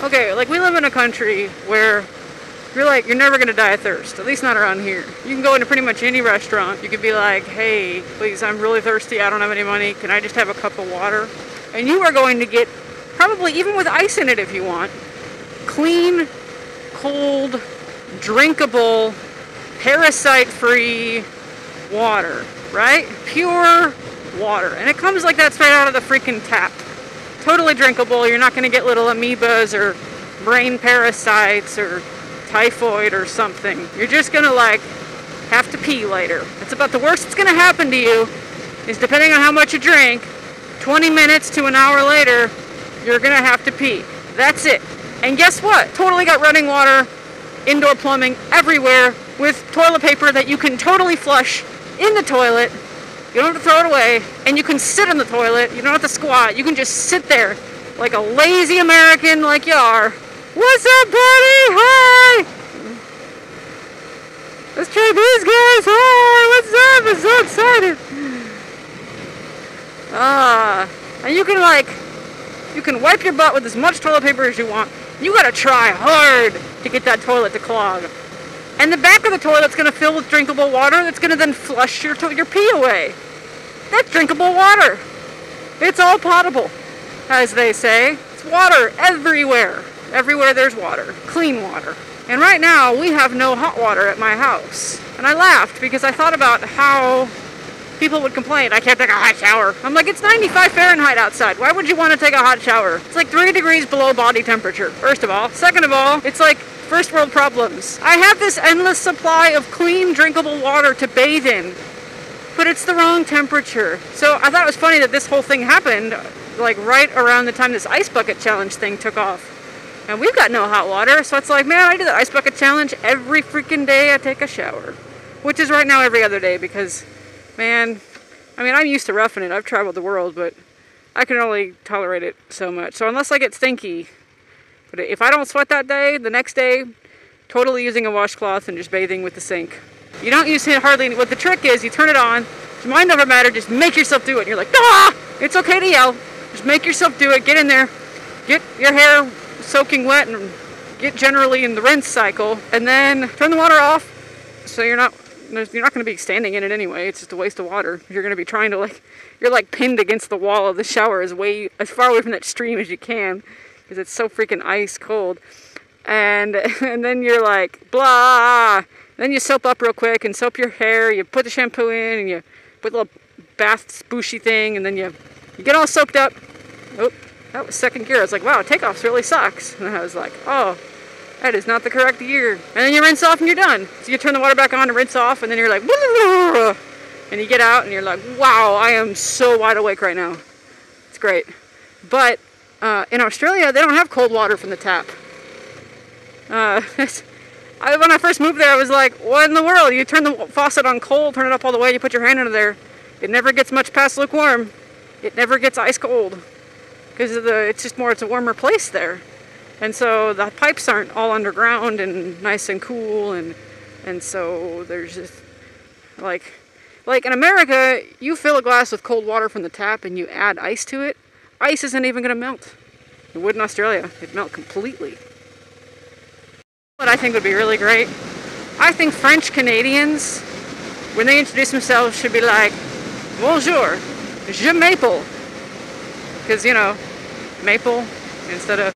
Okay, like we live in a country where you're never gonna die of thirst, at least not around here. You can go into pretty much any restaurant. You could be like, hey, please, I'm really thirsty. I don't have any money. Can I just have a cup of water? And you are going to get, probably even with ice in it if you want, clean, cold, drinkable, parasite-free water, right? Pure water. And it comes like that straight out of the freaking tap. Totally drinkable. You're not going to get little amoebas or brain parasites or typhoid or something. You're just going to like have to pee later. That's about the worst that's going to happen to you, is depending on how much you drink, 20 minutes to an hour later, you're going to have to pee. That's it. And guess what? Totally got running water, indoor plumbing everywhere, with toilet paper that you can totally flush in the toilet. You don't have to throw it away, and you can sit on the toilet. You don't have to squat. You can just sit there like a lazy American like you are. What's up, buddy? Hi! Let's try these guys. Hi! What's up? I'm so excited. And you can wipe your butt with as much toilet paper as you want. You gotta try hard to get that toilet to clog. And the back of the toilet's gonna fill with drinkable water that's gonna then flush your pee away. That's drinkable water. It's all potable, as they say. It's water everywhere. Everywhere there's water. Clean water. And right now, we have no hot water at my house. And I laughed because I thought about how people would complain, I can't take a hot shower. I'm like, it's 95 Fahrenheit outside. Why would you want to take a hot shower? It's like 3 degrees below body temperature, first of all. Second of all, it's like first world problems. I have this endless supply of clean, drinkable water to bathe in, but it's the wrong temperature. So I thought it was funny that this whole thing happened like right around the time this ice bucket challenge thing took off. And we've got no hot water, so it's like, man, I do the ice bucket challenge every freaking day I take a shower. Which is right now every other day because, man, I mean, I'm used to roughing it. I've traveled the world, but I can only tolerate it so much. So unless I get stinky, but if I don't sweat that day, the next day, totally using a washcloth and just bathing with the sink. You don't use it hardly any. What the trick is, you turn it on, your mind over matter, just make yourself do it. And you're like, ah! It's okay to yell. Just make yourself do it. Get in there. Get your hair soaking wet and get generally in the rinse cycle. And then turn the water off so you're not going to be standing in it anyway. It's just a waste of water. You're going to be trying to you're like pinned against the wall of the shower as far away from that stream as you can because it's so freaking ice cold. And then you're like, blah. Then you soap up real quick and soap your hair. You put the shampoo in and you put a little bath spooshy thing and then you get all soaked up. Oh, that was second gear. I was like, wow, takeoffs really sucks. And I was like, oh, that is not the correct gear. And then you rinse off and you're done. So you turn the water back on and rinse off and then you're like, and you get out and you're like, wow, I am so wide awake right now. It's great. But in Australia, they don't have cold water from the tap. When I first moved there, I was like, what in the world? You turn the faucet on cold, turn it up all the way, you put your hand under there. It never gets much past lukewarm. It never gets ice cold. Because it's a warmer place there. And so the pipes aren't all underground and nice and cool. And so there's just, like in America, you fill a glass with cold water from the tap and you add ice to it. Ice isn't even going to melt. It would in Australia. It'd melt completely. What I think would be really great, I think French Canadians, when they introduce themselves, should be like, bonjour, je maple. Because, you know, maple instead of